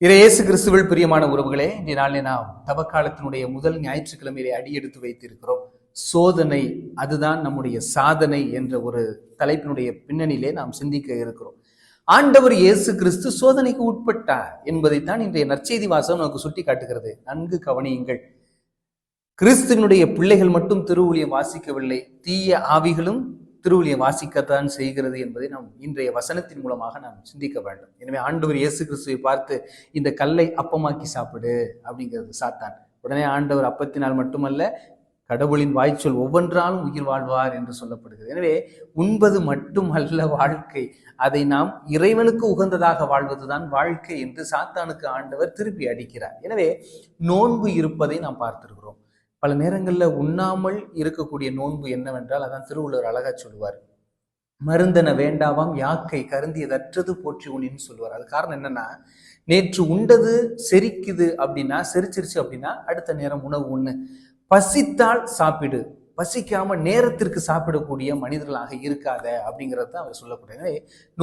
இயேசு கிறிஸ்துவில் பிரியமான உறவுகளே, இன்றைய நாளில் நாம் தவக்காலத்தினுடைய முதல் ஞாயிற்றுக்கிழமையிலே அடியெடுத்து வைத்திருக்கிறோம். சோதனை அதுதான் நம்முடைய சாதனை என்ற ஒரு தலைப்பினுடைய பின்னணியிலே நாம் சிந்திக்க இருக்கிறோம். ஆண்டவர் இயேசு கிறிஸ்து சோதனைக்கு உட்பட்டார் என்பதைத்தான் இன்றைய நற்செய்தி வாசகம் நமக்கு சுட்டி காட்டுகிறது. நன்கு கவனியுங்கள். கிறிஸ்துவனுடைய பிள்ளைகள் மட்டும் திருவுளியம் வாசிக்கவில்லை, தீய ஆவிகளும் திருவுளியம் வாசிக்கத்தான் செய்கிறது என்பதை நாம் இன்றைய வசனத்தின் மூலமாக நாம் சிந்திக்க வேண்டும். எனவே ஆண்டவர் இயேசு கிறிஸ்துவை பார்த்து இந்த கல்லை அப்பமாக்கி சாப்பிடு அப்படிங்கிறது சாத்தான். உடனே ஆண்டவர் அப்பத்தினால் மட்டுமல்ல, கடவுளின் வாய்ச்சொல் ஒவ்வொன்றாலும் உயிர் வாழ்வார் என்று சொல்லப்படுகிறது. எனவே உண்பது மட்டுமல்ல வாழ்க்கை, அதை நாம் இறைவனுக்கு உகந்ததாக வாழ்வதுதான் வாழ்க்கை என்று சாத்தானுக்கு ஆண்டவர் திருப்பி அடிக்கிறார். எனவே நோன்பு இருப்பதை நாம் பார்த்திருக்கிறோம். பல நேரங்களில் உண்ணாமல் இருக்கக்கூடிய நோன்பு என்னவென்றால், அதான் திருவள்ளுவர் அழகா சொல்லுவார், மருந்தன வேண்டாவாம் யாக்கை கருந்தியதற்றது போற்றி உண்ணின்னு சொல்லுவார். அது காரணம் என்னன்னா, நேற்று உண்டது செரிக்குது அப்படின்னா, செரிச்சிருச்சு அப்படின்னா அடுத்த நேரம் உணவு ஒண்ணு, பசித்தால் சாப்பிடு, பசிக்காம நேரத்திற்கு சாப்பிடக்கூடிய மனிதர்களாக இருக்காத அப்படிங்கிறது தான் அவர் சொல்லக்கூடியது.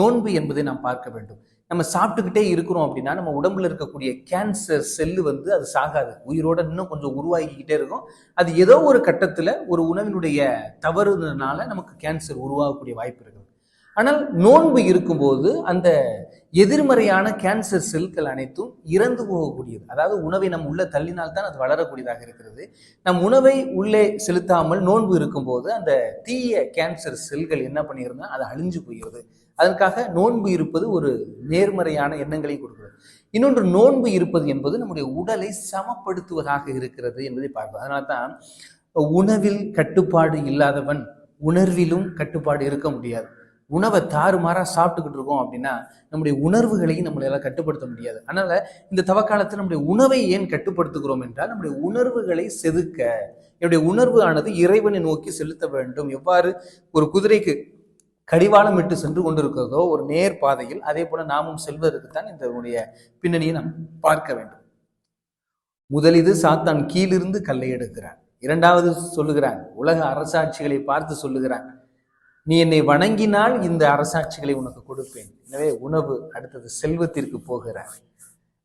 நோன்பு என்பதை நாம் பார்க்க வேண்டும். நம்ம சாப்பிட்டுக்கிட்டே இருக்கிறோம் அப்படின்னா நம்ம உடம்புல இருக்கக்கூடிய கேன்சர் செல்லு அது சாகாது, உயிரோட இன்னும் கொஞ்சம் உருவாகிக்கிட்டே இருக்கும். அது ஏதோ ஒரு கட்டத்துல ஒரு உணவினுடைய தவறுனால நமக்கு கேன்சர் உருவாகக்கூடிய வாய்ப்பு இருக்குது. ஆனால் நோன்பு இருக்கும்போது அந்த எதிர்மறையான கேன்சர் செல்கள் அனைத்தும் இறந்து போகக்கூடியது. அதாவது உணவை நம் உள்ள தள்ளினால்தான் அது வளரக்கூடியதாக இருக்கிறது. நம் உணவை உள்ளே செலுத்தாமல் நோன்பு இருக்கும்போது அந்த தீய கேன்சர் செல்கள் என்ன பண்ணிருந்தா அது அழிஞ்சு போகிறது. அதற்காக நோன்பு இருப்பது ஒரு நேர்மறையான எண்ணங்களை கொடுக்கிறது. இன்னொன்று, நோன்பு இருப்பது என்பது நம்முடைய உடலை சமப்படுத்துவதாக இருக்கிறது என்பதை பார்ப்போம். அதனால்தான் உணவில் கட்டுப்பாடு இல்லாதவன் உணர்விலும் கட்டுப்பாடு இருக்க முடியாது. உணவை தாறுமாறா சாப்பிட்டுக்கிட்டு இருக்கோம் அப்படின்னா நம்முடைய உணர்வுகளையும் நம்மளால கட்டுப்படுத்த முடியாது. அதனால இந்த தவக்காலத்தில் நம்முடைய உணவை ஏன் கட்டுப்படுத்துகிறோம் என்றால், நம்முடைய உணர்வுகளை செதுக்க, என்னுடைய உணர்வு ஆனது இறைவனை நோக்கி செலுத்த வேண்டும். எவ்வாறு ஒரு குதிரைக்கு கடிவாளம் விட்டு சென்று கொண்டிருக்கிறதோ ஒரு நேர் பாதையில், அதே போல நாமும் செல்வதற்குத்தான் இந்த பின்னணியை நாம் பார்க்க வேண்டும். முதலிது சாத்தான் கீழிருந்து கல்லை எடுக்கிறான். இரண்டாவது சொல்லுகிறான், உலக அரசாட்சிகளை பார்த்து சொல்லுகிறான், நீ என்னை வணங்கினால் இந்த அரசாட்சிகளை உனக்கு கொடுப்பேன். எனவே உணவு, அடுத்தது செல்வத்திற்கு போகிறார்.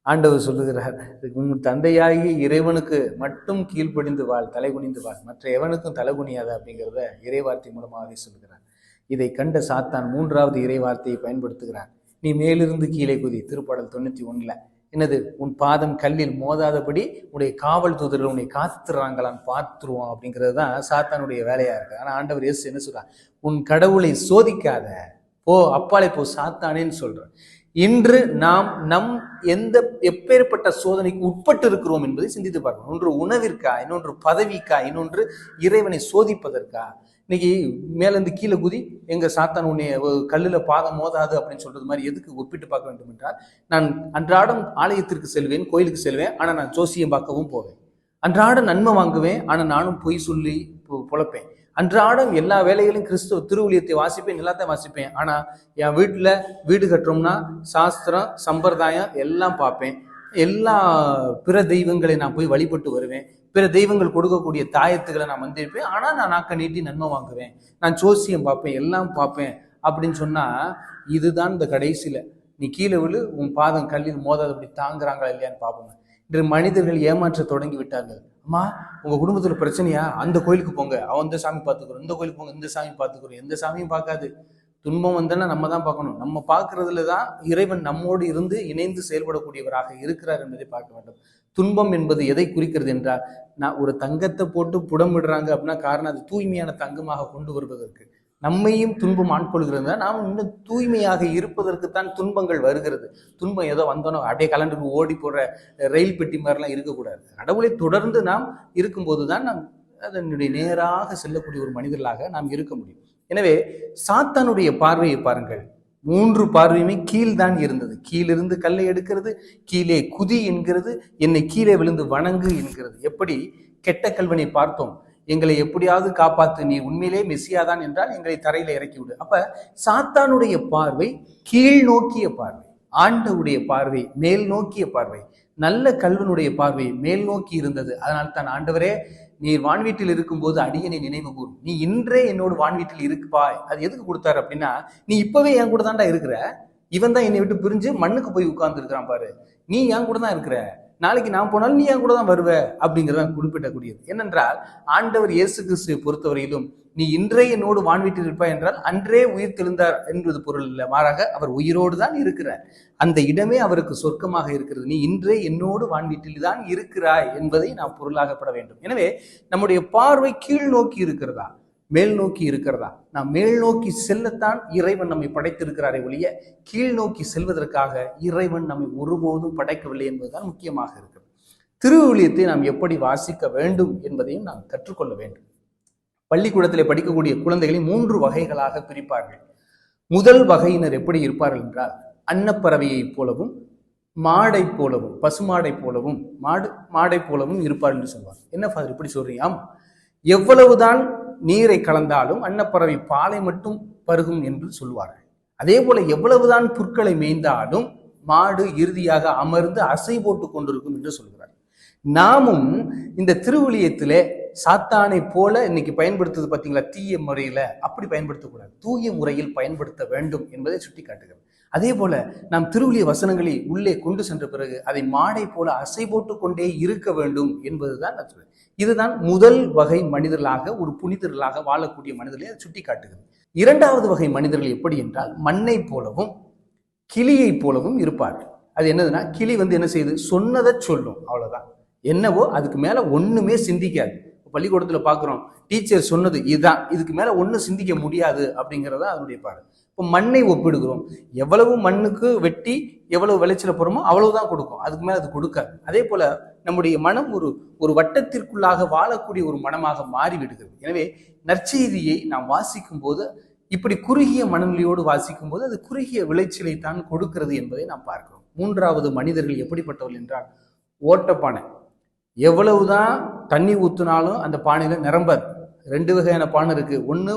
ஆண்டவர் சொல்லுகிறார், உன் தந்தையாகி இறைவனுக்கு மட்டும் கீழ்ப்படிந்து வாழ், தலை குனிந்து வாழ், மற்ற எவனுக்கும் தலை குனியாத அப்படிங்கிறத இறைவார்த்தை மூலமாகவே சொல்லுகிறார். இதை கண்ட சாத்தான் மூன்றாவது இறைவார்த்தையை பயன்படுத்துகிறார். நீ மேலிருந்து கீழே குதி. திருப்பாடல் 91 என்னது, உன் பாதம் கல்லில் மோதாதபடி உன்னுடைய காவல் தூதர்கள் உன்னை காத்துறாங்களான்னு பார்த்துருவோம் அப்படிங்கிறது தான் சாத்தானுடைய வேலையா இருக்கு. ஆனா ஆண்டவர் இயேசு என்ன சொல்றார், உன் கடவுளை சோதிக்காத, போ அப்பாலே போ சாத்தானேன்னு சொல்றார். இன்று நாம் எப்பேற்பட்ட சோதனைக்கு உட்பட்டு இருக்கிறோம் என்பதை சிந்தித்து பார்க்கணும். ஒன்று உணவிற்கா, இன்னொன்று பதவிக்கா, இன்னொன்று இறைவனை சோதிப்பதற்கா? இன்னைக்கு மேலேருந்து கீழே குதி, எங்க சாத்தான் உன்னை கல்லுல பாதம் மோதாது அப்படின்னு சொல்றது மாதிரி எதுக்கு ஒப்பிட்டு பார்க்க வேண்டும் என்றால், நான் அன்றாடம் ஆலயத்திற்கு செல்வேன், கோயிலுக்கு செல்வேன், ஆனா நான் ஜோசியம் பார்க்கவும் போவேன். அன்றாடம் நன்மை வாங்குவேன், ஆனா நானும் பொய் சொல்லி பொழப்பேன். அன்றாடம் எல்லா வேலைகளையும் கிறிஸ்துவ திருவுளியத்தை வாசிப்பேன், எல்லாத்தையும் வாசிப்பேன். ஆனா என் வீடு கட்டுறோம்னா சாஸ்திரம் சம்பிரதாயம் எல்லாம் பார்ப்பேன். எல்லா பிற தெய்வங்களை நான் போய் வழிபட்டு வருவேன். பிற தெய்வங்கள் கொடுக்கக்கூடிய தாயத்துக்களை நான் வந்திருப்பேன். ஆனா நான் நாக்க நீட்டி நன்மை வாங்குவேன், நான் ஜோசியம் பார்ப்பேன், எல்லாம் பார்ப்பேன் அப்படின்னு சொன்னா, இதுதான் இந்த கடைசியில நீ கீழே விழு, உன் பாதம் கல்லில் மோதாத அப்படி தாங்குறாங்களா இல்லையான்னு பார்ப்போங்க. இன்று மனிதர்கள் ஏமாற்ற தொடங்கி விட்டார்கள். அம்மா, உங்க குடும்பத்துல பிரச்சனையா, அந்த கோயிலுக்கு போங்க, அவன் இந்த சாமி பார்த்துக்கிறோம், இந்த கோயிலுக்கு போங்க, இந்த சாமி பார்த்துக்கிறோம். எந்த சாமியும் பார்க்காது. துன்பம் வந்தனா நம்ம தான் பார்க்கணும். நம்ம பார்க்கறதுல தான் இறைவன் நம்மோடு இருந்து இணைந்து செயல்படக்கூடியவராக இருக்கிறார் என்பதை பார்க்க வேண்டும். துன்பம் என்பது எதை குறிக்கிறது என்றால், நான் ஒரு தங்கத்தை போட்டு புடமிடுறாங்க அப்படின்னா காரணம் அது தூய்மையான தங்கமாக கொண்டு வருவதற்கு. நம்மையும் துன்பம் ஆட்கொள்கிறது, நாம் இன்னும் தூய்மையாக இருப்பதற்குத்தான் துன்பங்கள் வருகிறது. துன்பம் ஏதோ வந்தோன்னோ அப்படியே கலண்டுக்கு ஓடி போடுற ரயில் பெட்டி மாதிரிலாம் இருக்கக்கூடாது. கடவுளை தொடர்ந்து நாம் இருக்கும்போது தான் நாம் அதனுடைய நேராக செல்லக்கூடிய ஒரு மனிதர்களாக நாம் இருக்க முடியும். எனவே சாத்தானுடைய பார்வையை பாருங்கள், 3 பார்வையுமே கீழ்தான் இருந்தது. கீழிருந்து கல்லை எடுக்கிறது, கீழே குதி என்கிறது, என்னை கீழே விழுந்து வணங்கு என்கிறது. எப்படி கெட்ட கல்வனை பார்த்தோம், எங்களை எப்படியாவது காப்பாத்து, நீ உண்மையிலே மெசியாதான் என்றால் எங்களை தரையில இறக்கி விடு. அப்ப சாத்தானுடைய பார்வை கீழ் நோக்கிய பார்வை, ஆண்டவுடைய பார்வை மேல் நோக்கிய பார்வை, நல்ல கல்வனுடைய பார்வை மேல் நோக்கி இருந்தது. அதனால் தான் ஆண்டவரே, நீ வான்வீட்டில் இருக்கும்போது அடியனை நினைவு கூறு, நீ இன்றே என்னோடு வான்வீட்டில் இருக்குப்பாய். அது எதுக்கு கொடுத்தாரு அப்படின்னா, நீ இப்பவே என் கூட தாண்டா இருக்கிற, இவன் தான் என்னை விட்டு பிரிஞ்சு மண்ணுக்கு போய் உட்கார்ந்து இருக்கிறான் பாரு, நீ என் கூட தான் இருக்கிற, நாளைக்கு நான் போனாலும் நீ என் கூட தான் வருவ அப்படிங்கிறதான் குறிப்பிடக்கூடியது. ஏனென்றால் ஆண்டவர் இயேசு கிறிஸ்துவை பொறுத்தவரையிலும் நீ இன்றைய என்னோடு வான்வீட்டில் இருப்பாய் என்றால் அன்றே உயிர் தெழுந்தார் என்பது பொருள் இல்லை, மாறாக அவர் உயிரோடு தான் இருக்கிறார். அந்த இடமே அவருக்கு சொர்க்கமாக இருக்கிறது. நீ இன்றே என்னோடு வான்வீட்டில் தான் இருக்கிறாய் என்பதை நாம் பொருளாகப்பட வேண்டும். எனவே நம்முடைய பார்வை கீழ் நோக்கி இருக்கிறதா, மேல் நோக்கி இருக்கிறதா? நாம் மேல் நோக்கி செல்லத்தான் இறைவன் நம்மை படைத்திருக்கிறாரே ஒழிய கீழ் நோக்கி செல்வதற்காக இறைவன் நம்மை ஒருபோதும் படைக்கவில்லை என்பதுதான் முக்கியமாக இருக்கிறது. திருவிவிலியத்தை நாம் எப்படி வாசிக்க வேண்டும் என்பதையும் நாம் கற்றுக்கொள்ள வேண்டும். பள்ளிக்கூடத்திலே படிக்கக்கூடிய குழந்தைகளை 3 வகைகளாக பிரிப்பார்கள். முதல் வகையினர் எப்படி இருப்பார்கள் என்றால், அன்னப்பறவையை போலவும் மாடை போலவும் பசுமாடை போலவும் மாடை போலவும் இருப்பார் என்று சொல்வார். என்ன ஃபாதர் இப்படி சொல்றீங்க? எவ்வளவுதான் நீரை கலந்தாலும் அன்னப்பறவை பாலை மட்டும் பருகும் என்று சொல்வார்கள். அதே போல எவ்வளவுதான் புற்களை மேய்ந்தாலும் மாடு இறுதியாக அமர்ந்து அசை போட்டு கொண்டிருக்கும் என்று சொல்கிறார். நாமும் இந்த திருவிலியத்திலே சாத்தானை போல இன்னைக்கு பயன்படுத்துறது பார்த்தீங்களா, தீய முறையில அப்படி பயன்படுத்தக்கூடாது, தூய முறையில் பயன்படுத்த வேண்டும் என்பதை சுட்டி காட்டுகிறது. அதே போல நாம் திருவிலிய வசனங்களை உள்ளே கொண்டு சென்ற பிறகு அதை மாடை போல அசை போட்டு கொண்டே இருக்க வேண்டும் என்பதுதான் நான் சொல்றேன். இதுதான் முதல் வகை மனிதர்களாக, ஒரு புனிதர்களாக வாழக்கூடிய மனிதர்களை அதை சுட்டி காட்டுகிறது. இரண்டாவது வகை மனிதர்கள் எப்படி என்றால், மண்ணை போலவும் கிளியை போலவும் இருப்பார்கள். அது என்னதுன்னா, கிளி என்ன செய்யுது, சொன்னதை சொல்லும், அவ்வளவுதான், என்னவோ அதுக்கு மேல ஒண்ணுமே சிந்திக்காது. பள்ளிக்கூடத்துல பாக்குறோம், டீச்சர் சொன்னது இதுதான், இதுக்கு மேல ஒன்னும் சிந்திக்க முடியாது அப்படிங்கிறதா அதனுடைய பாரு. இப்போ மண்ணை ஒப்பிடுகிறோம், எவ்வளவு மண்ணுக்கு வெட்டி எவ்வளவு விளைச்சல போறோமோ அவ்வளவுதான் கொடுக்கும், அதுக்கு மேல அது கொடுக்காது. அதே போல நம்முடைய மனம் ஒரு வட்டத்திற்குள்ளாக வாழக்கூடிய ஒரு மனமாக மாறிவிடுகிறது. எனவே நற்செய்தியை நாம் வாசிக்கும் போது இப்படி குறுகிய மனநிலையோடு வாசிக்கும் போது அது குறுகிய விளைச்சலை தான் கொடுக்கிறது என்பதை நாம் பார்க்கிறோம். மூன்றாவது மனிதர்கள் எப்படிப்பட்டவர்கள் என்றால், ஓட்டப்பானை. எவ்வளவுதான் தண்ணி ஊற்றினாலும் அந்த பானையில நிரம்பாது. 2 வகையான பானை இருக்கு. ஒன்று,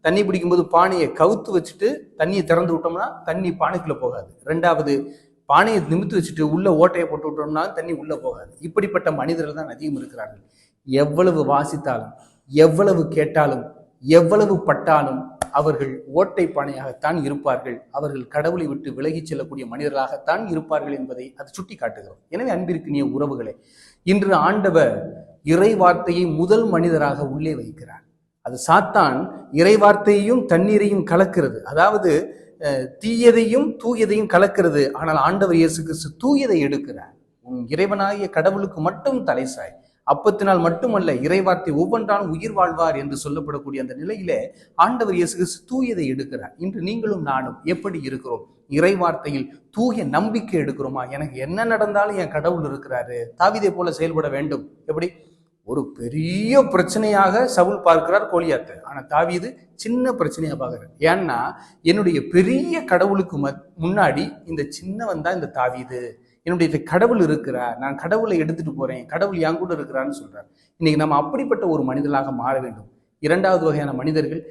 தண்ணி பிடிக்கும்போது பானையை கவுத்து வச்சுட்டு தண்ணியை திறந்து விட்டோம்னா தண்ணி பானைக்குள்ள போகாது. 2வது, பானையை நிமித்து வச்சுட்டு உள்ள ஓட்டையை போட்டு விட்டோம்னா தண்ணி உள்ள போகாது. இப்படிப்பட்ட மனிதர்கள் தான் அதிகம் இருக்கிறார்கள். எவ்வளவு வாசித்தாலும், எவ்வளவு கேட்டாலும், எவ்வளவு பட்டாலும் அவர்கள் ஓட்டை பானையாகத்தான் இருப்பார்கள். அவர்கள் கடவுளை விட்டு விலகி செல்லக்கூடிய மனிதர்களாகத்தான் இருப்பார்கள் என்பதை அது சுட்டி காட்டுகிறோம். எனவே அன்பிற்கினிய உறவுகளே, இன்று ஆண்டவர் இறை வார்த்தையை முதல் மனிதராக உள்ளே வைக்கிறார். அது சாத்தான் இறை வார்த்தையையும் தண்ணீரையும் கலக்கிறது, அதாவது தீயதையும் தூயதையும் கலக்கிறது. ஆனால் ஆண்டவர் இயேசு கிறிஸ்து தூயதை எடுக்கிறார். உன் இறைவனாகிய கடவுளுக்கு மட்டும் தலைசாய், அப்பத்தினால் மட்டுமல்ல இறைவார்த்தை ஒவ்வொன்றாலும் உயிர் வாழ்வார் என்று சொல்லப்படக்கூடிய அந்த நிலையிலே ஆண்டவர் இயேசு கிறிஸ்து தூயதை எடுக்கிறார். இன்று நீங்களும் நானும் எப்படி இருக்கிறோம்? இறைவார்த்தையில் தூய நம்பிக்கை எடுக்கிறோமா? எனக்கு என்ன நடந்தாலும் என் கடவுள் இருக்கிறாரு, தாவீதை போல செயல்பட வேண்டும். எப்படி? ஒரு பெரிய பிரச்சனையாக சவுல் பார்க்கிறார் கோலியாத்தை, ஆனா தாவீது சின்ன பிரச்சனையா பார்க்கிறார். ஏன்னா என்னுடைய பெரிய கடவுளுக்கு முன்னாடி இந்த சின்னவன் தான் இந்த தாவீது. என்னுடைய கடவுள் இருக்கிறார், நான் கடவுளை எடுத்துட்டு போறேன், கடவுள் என் கூட இருக்கிறான்னு சொல்றார். இன்னைக்கு நம்ம அப்படிப்பட்ட ஒரு மனிதர்களாக மாற வேண்டும். இரண்டாவது வகையான மனிதர்கள்,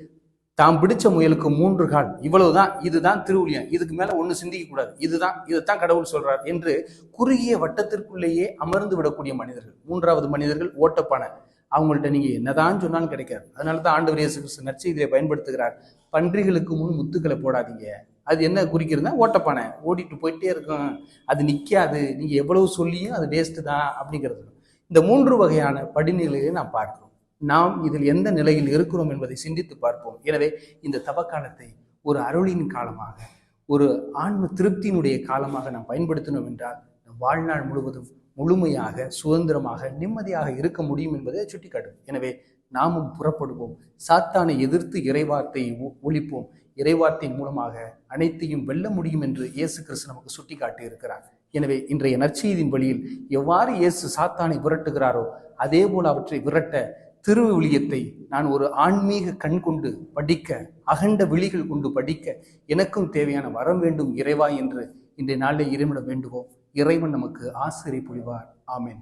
தாம் பிடிச்ச முயலுக்கு 3 கால், இவ்வளவுதான், இதுதான் திருவிலியம், இதுக்கு மேல ஒண்ணு சிந்திக்க கூடாது, இதைத்தான் கடவுள் சொல்றார் என்று குறுகிய வட்டத்திற்குள்ளேயே அமர்ந்து விடக்கூடிய மனிதர்கள். மூன்றாவது மனிதர்கள் ஓட்டப்பானை. அவங்கள்ட்ட நீங்க என்னதான் சொன்னாலும் கிடைக்காது. அதனாலதான் ஆண்டவர் இயேசு கிறிஸ்து நற்செய்தியை பயன்படுத்துகிறார். பன்றிகளுக்கு முன் முத்துக்களை போடாதீங்க. அது என்ன குறிக்கிறதுனா, ஓட்டப்பானை ஓடிட்டு போயிட்டே இருக்கும், அது நிற்காது, நீங்க எவ்வளவு சொல்லியும் அது வேஸ்ட் தான் அப்படிங்கிறது. இந்த 3 வகையான படிநிலையை நாம் பார்க்கிறோம். நாம் இதில் எந்த நிலையில் இருக்கிறோம் என்பதை சிந்தித்து பார்ப்போம். எனவே இந்த தவக்காலத்தை ஒரு அருளின் காலமாக, ஒரு ஆன்ம திருப்தியினுடைய காலமாக நாம் பயன்படுத்தினோம் என்றால் வாழ்நாள் முழுவதும் முழுமையாக, சுதந்திரமாக, நிம்மதியாக இருக்க முடியும் என்பதை சுட்டிக்காட்டும். எனவே நாமும் புறப்படுவோம், சாத்தானை எதிர்த்து இறைவார்த்தையை ஒழிப்போம். இறைவார்த்தையின் மூலமாக அனைத்தையும் வெல்ல முடியும் என்று இயேசு கிறிஸ்து நமக்கு சுட்டி காட்டி இருக்கிறார். எனவே இன்றைய நற்செய்தியின் வழியில் எவ்வாறு இயேசு சாத்தானை விரட்டுகிறாரோ அதே போல அவற்றை விரட்ட திருவிவிலியத்தை நான் ஒரு ஆன்மீக கண் கொண்டு படிக்க, அகண்ட விழிகள் கொண்டு படிக்க எனக்கும் தேவையான வரம் வேண்டும் இறைவா என்று இன்றைய நாளில் இறைவனிடம் வேண்டுவோம். இறைவன் நமக்கு ஆசிரியை புரிவார். ஆமென்.